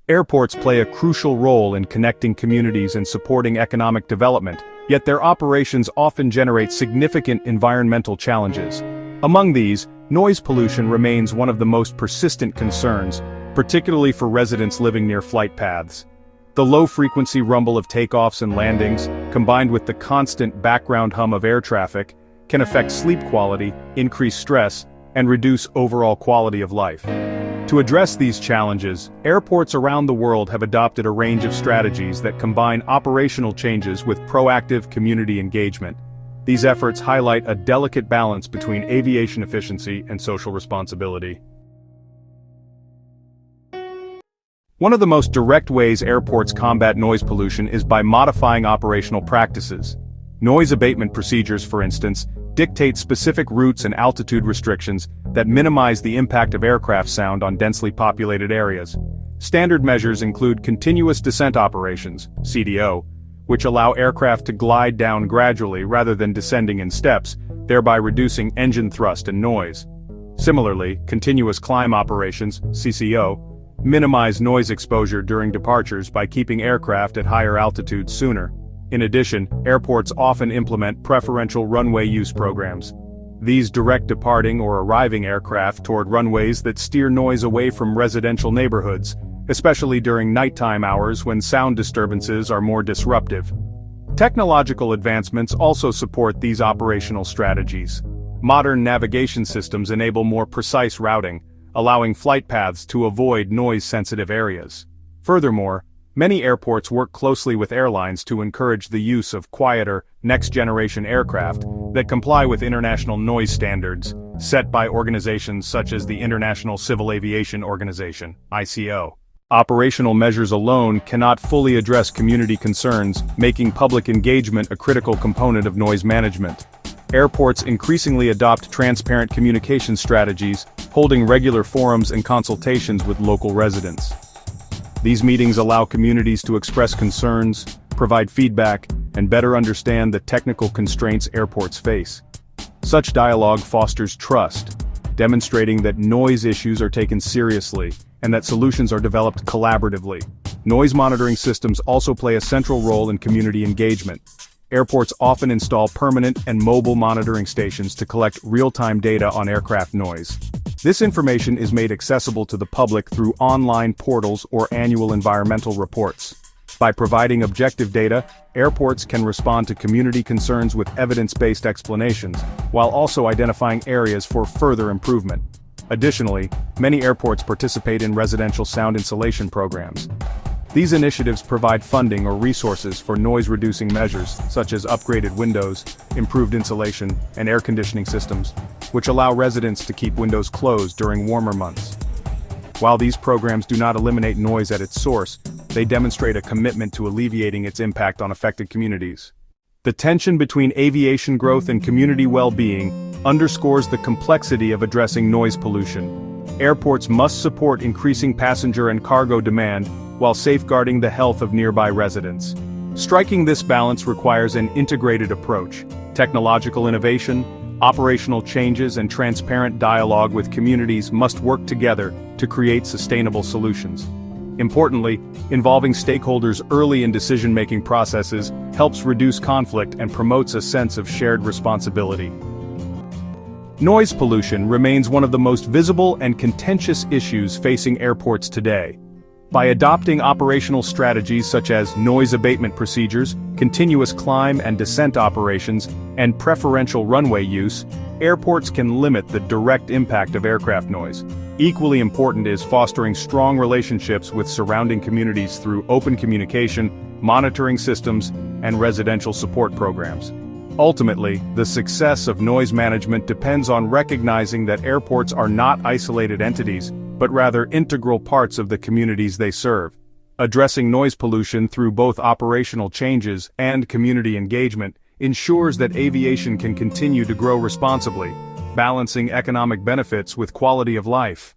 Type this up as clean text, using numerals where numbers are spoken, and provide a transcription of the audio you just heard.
Airports play a crucial role in connecting communities and supporting economic development, yet their operations often generate significant environmental challenges. Among these, noise pollution remains one of the most persistent concerns, particularly for residents living near flight paths. The low-frequency rumble of takeoffs and landings, combined with the constant background hum of air traffic, can affect sleep quality, increase stress, and reduce overall quality of life. To address these challenges, airports around the world have adopted a range of strategies that combine operational changes with proactive community engagement. These efforts highlight a delicate balance between aviation efficiency and social responsibility. One of the most direct ways airports combat noise pollution is by modifying operational practices. Noise abatement procedures, for instance, dictate specific routes and altitude restrictions that minimize the impact of aircraft sound on densely populated areas. Standard measures include continuous descent operations, CDO, which allow aircraft to glide down gradually rather than descending in steps, thereby reducing engine thrust and noise. Similarly, continuous climb operations, CCO, minimize noise exposure during departures by keeping aircraft at higher altitudes sooner. In addition, airports often implement preferential runway use programs. These direct departing or arriving aircraft toward runways that steer noise away from residential neighborhoods, especially during nighttime hours when sound disturbances are more disruptive. Technological advancements also support these operational strategies. Modern navigation systems enable more precise routing, allowing flight paths to avoid noise-sensitive areas. Furthermore, many airports work closely with airlines to encourage the use of quieter, next-generation aircraft that comply with international noise standards set by organizations such as the International Civil Aviation Organization, ICO. Operational measures alone cannot fully address community concerns, making public engagement a critical component of noise management. Airports increasingly adopt transparent communication strategies, holding regular forums and consultations with local residents. These meetings allow communities to express concerns, provide feedback, and better understand the technical constraints airports face. Such dialogue fosters trust, demonstrating that noise issues are taken seriously and that solutions are developed collaboratively. Noise monitoring systems also play a central role in community engagement. Airports often install permanent and mobile monitoring stations to collect real-time data on aircraft noise. This information is made accessible to the public through online portals or annual environmental reports. By providing objective data, airports can respond to community concerns with evidence-based explanations, while also identifying areas for further improvement. Additionally, many airports participate in residential sound insulation programs. These initiatives provide funding or resources for noise-reducing measures, such as upgraded windows, improved insulation, and air conditioning systems, which allow residents to keep windows closed during warmer months. While these programs do not eliminate noise at its source, they demonstrate a commitment to alleviating its impact on affected communities. The tension between aviation growth and community well-being underscores the complexity of addressing noise pollution. Airports must support increasing passenger and cargo demand while safeguarding the health of nearby residents. Striking this balance requires an integrated approach. Technological innovation, operational changes, and transparent dialogue with communities must work together to create sustainable solutions. Importantly, involving stakeholders early in decision-making processes helps reduce conflict and promotes a sense of shared responsibility. Noise pollution remains one of the most visible and contentious issues facing airports today. By adopting operational strategies such as noise abatement procedures, continuous climb and descent operations, and preferential runway use, airports can limit the direct impact of aircraft noise. Equally important is fostering strong relationships with surrounding communities through open communication, monitoring systems, and residential support programs. Ultimately, the success of noise management depends on recognizing that airports are not isolated entities, but rather integral parts of the communities they serve. Addressing noise pollution through both operational changes and community engagement ensures that aviation can continue to grow responsibly, balancing economic benefits with quality of life.